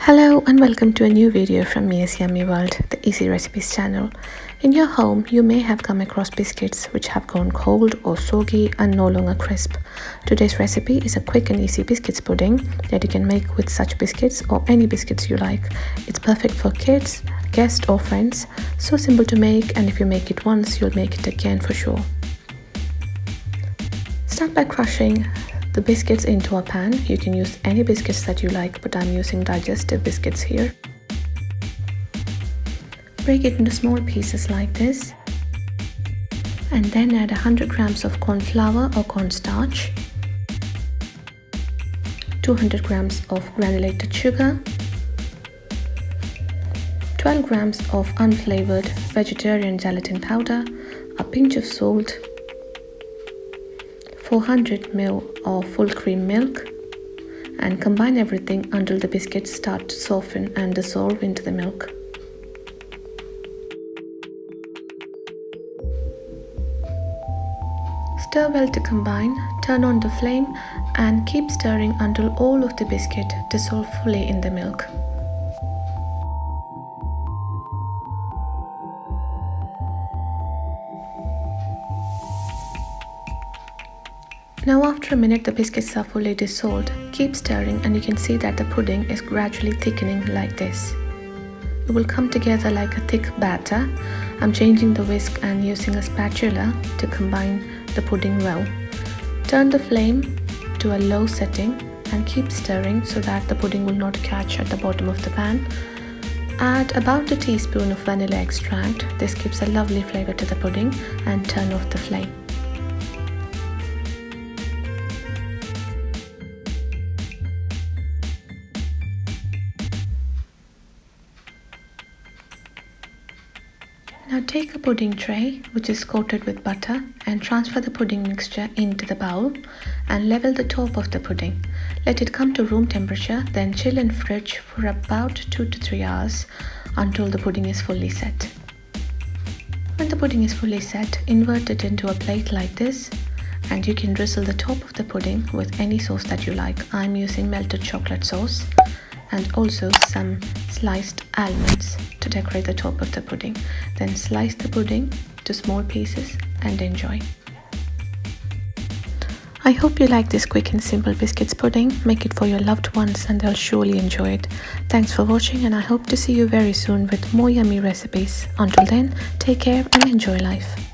Hello and welcome to a new video from Mia's Yummy World, the Easy Recipes channel. In your home, you may have come across biscuits which have gone cold or soggy and no longer crisp. Today's recipe is a quick and easy biscuits pudding that you can make with such biscuits or any biscuits you like. It's perfect for kids, guests or friends. So simple to make, and if you make it once, you'll make it again for sure. Start by crushing the biscuits into a pan. You can use any biscuits that you like, but I'm using digestive biscuits here. Break it into small pieces like this, and then add 100 grams of corn flour or cornstarch, 200 grams of granulated sugar, 12 grams of unflavored vegetarian gelatin powder, a pinch of salt, 400 ml of full cream milk, and combine everything until the biscuits start to soften and dissolve into the milk. Stir well to combine, turn on the flame and keep stirring until all of the biscuit dissolve fully in the milk. Now after a minute the biscuits are fully dissolved. Keep stirring and you can see that the pudding is gradually thickening like this. It will come together like a thick batter. I'm changing the whisk and using a spatula to combine the pudding well. Turn the flame to a low setting and keep stirring so that the pudding will not catch at the bottom of the pan. Add about a teaspoon of vanilla extract. This gives a lovely flavor to the pudding, and turn off the flame. Now take a pudding tray which is coated with butter and transfer the pudding mixture into the bowl and level the top of the pudding. Let it come to room temperature, then chill in fridge for about 2 to 3 hours until the pudding is fully set. When the pudding is fully set, invert it into a plate like this, and you can drizzle the top of the pudding with any sauce that you like. I'm using melted chocolate sauce and also some sliced almonds to decorate the top of the pudding. Then slice the pudding to small pieces and enjoy. I hope you like this quick and simple biscuits pudding. Make it for your loved ones and they'll surely enjoy it. Thanks for watching, and I hope to see you very soon with more yummy recipes. Until then, take care and enjoy life.